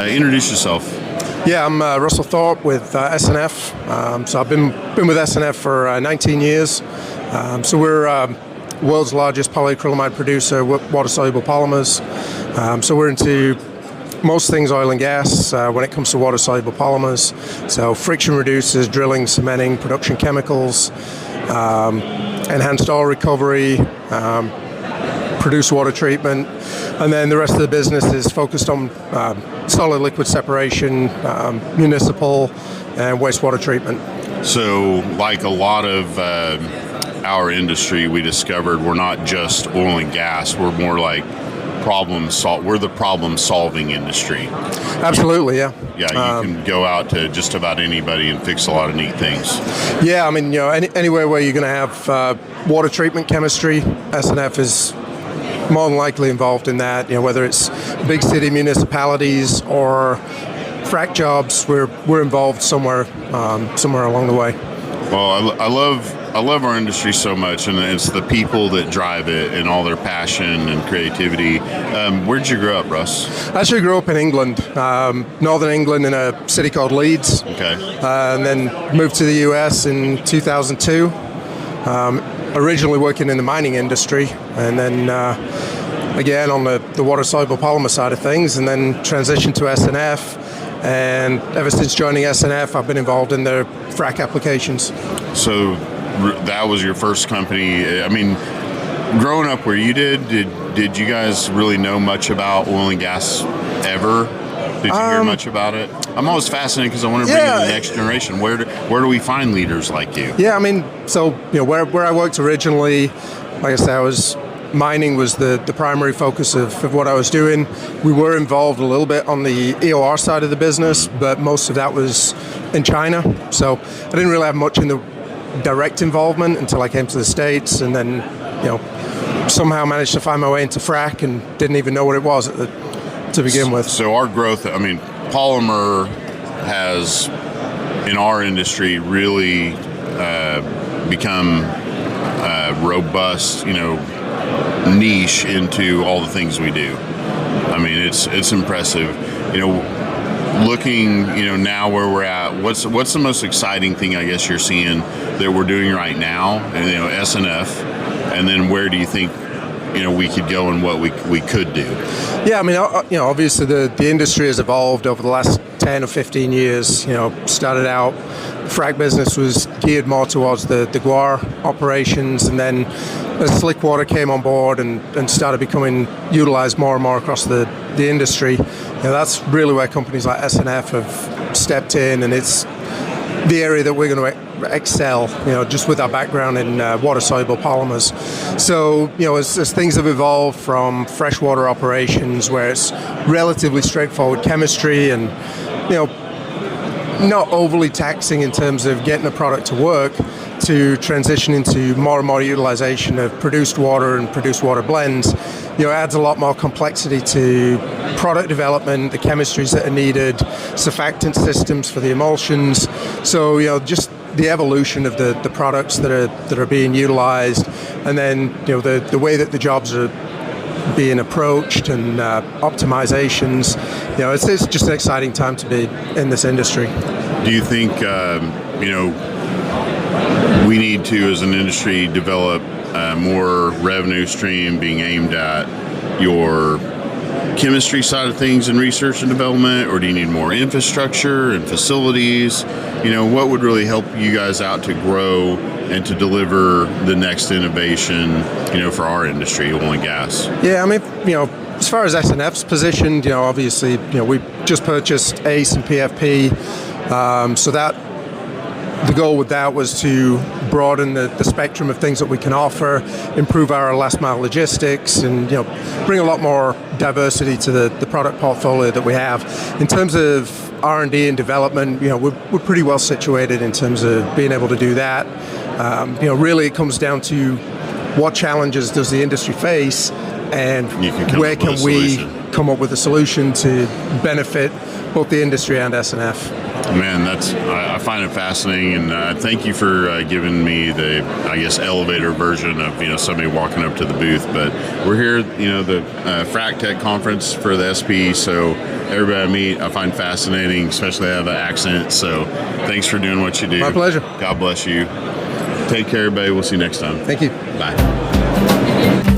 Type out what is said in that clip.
Introduce yourself. Yeah, I'm Russell Thorpe with SNF. So I've been with SNF for 19 years. So we're world's largest polyacrylamide producer with water-soluble polymers. So we're into most things oil and gas when it comes to water-soluble polymers. So friction reducers, drilling, cementing, production chemicals, enhanced oil recovery, produced water treatment, and then the rest of the business is focused on solid liquid separation, municipal, and wastewater treatment. So, like a lot of our industry, we discovered we're not just oil and gas. We're more like we're the problem-solving industry. Absolutely, yeah. Yeah, you can go out to just about anybody and fix a lot of neat things. Yeah, I mean, anywhere where you're going to have water treatment chemistry, SNF is more than likely involved in that. Whether it's big city municipalities or frac jobs, we're involved somewhere along the way. Well, I love our industry so much, and it's the people that drive it and all their passion and creativity. Where'd you grow up, Russ? I actually grew up in England, northern England, in a city called Leeds. Okay. And then moved to the US in 2002. Originally working in the mining industry, and then again on the water-soluble polymer side of things, and then transitioned to SNF. And ever since joining SNF, I've been involved in their frac applications. So that was your first company. I mean, growing up where you did you guys really know much about oil and gas ever? Did you hear much about it? I'm always fascinated because I want to bring in the next generation. Where do we find leaders like you? Yeah, I mean, so where I worked originally, like I said, mining was the primary focus of what I was doing. We were involved a little bit on the EOR side of the business, but most of that was in China. So I didn't really have much in the direct involvement until I came to the States, and then somehow managed to find my way into frac and didn't even know what it was to begin with. So our growth, I mean, polymer has, in our industry, really become robust, niche into all the things we do. I mean, it's impressive. Looking, now where we're at, what's the most exciting thing I guess you're seeing that we're doing right now? And SNF, and then where do you think we could go and what we could do? Yeah, I mean, obviously the industry has evolved over the last 10 or 15 years. Started out, the frac business was geared more towards the guar operations, and then as slick water came on board and started becoming utilized more and more across the industry, that's really where companies like SNF have stepped in, and it's the area that we're going to excel, just with our background in water-soluble polymers. So, as things have evolved from freshwater operations, where it's relatively straightforward chemistry and, not overly taxing in terms of getting a product to work, to transition into more and more utilization of produced water and produced water blends, adds a lot more complexity to product development, the chemistries that are needed, surfactant systems for the emulsions. So, just the evolution of the products that are being utilized, and then the way that the jobs are being approached and optimizations. It's just an exciting time to be in this industry. Do you think we need to, as an industry, develop more revenue stream being aimed at your chemistry side of things in research and development, or do you need more infrastructure and facilities? What would really help you guys out to grow and to deliver the next innovation, for our industry, oil and gas? Yeah, I mean, as far as SNF's positioned, obviously, we just purchased ACE and PFP, so that the goal with that was to broaden the spectrum of things that we can offer, improve our last mile logistics, and bring a lot more diversity to the product portfolio that we have. In terms of R&D and development, we're pretty well situated in terms of being able to do that. Really it comes down to what challenges does the industry face, and where can we come up with a solution to benefit both the industry and SNF. Man, I find it fascinating, and thank you for giving me the, I guess, elevator version of somebody walking up to the booth. But we're here, the Frac Tech conference for the SP. So everybody I meet, I find fascinating, especially how the accent. So thanks for doing what you do. My pleasure. God bless you. Take care, everybody. We'll see you next time. Thank you. Bye.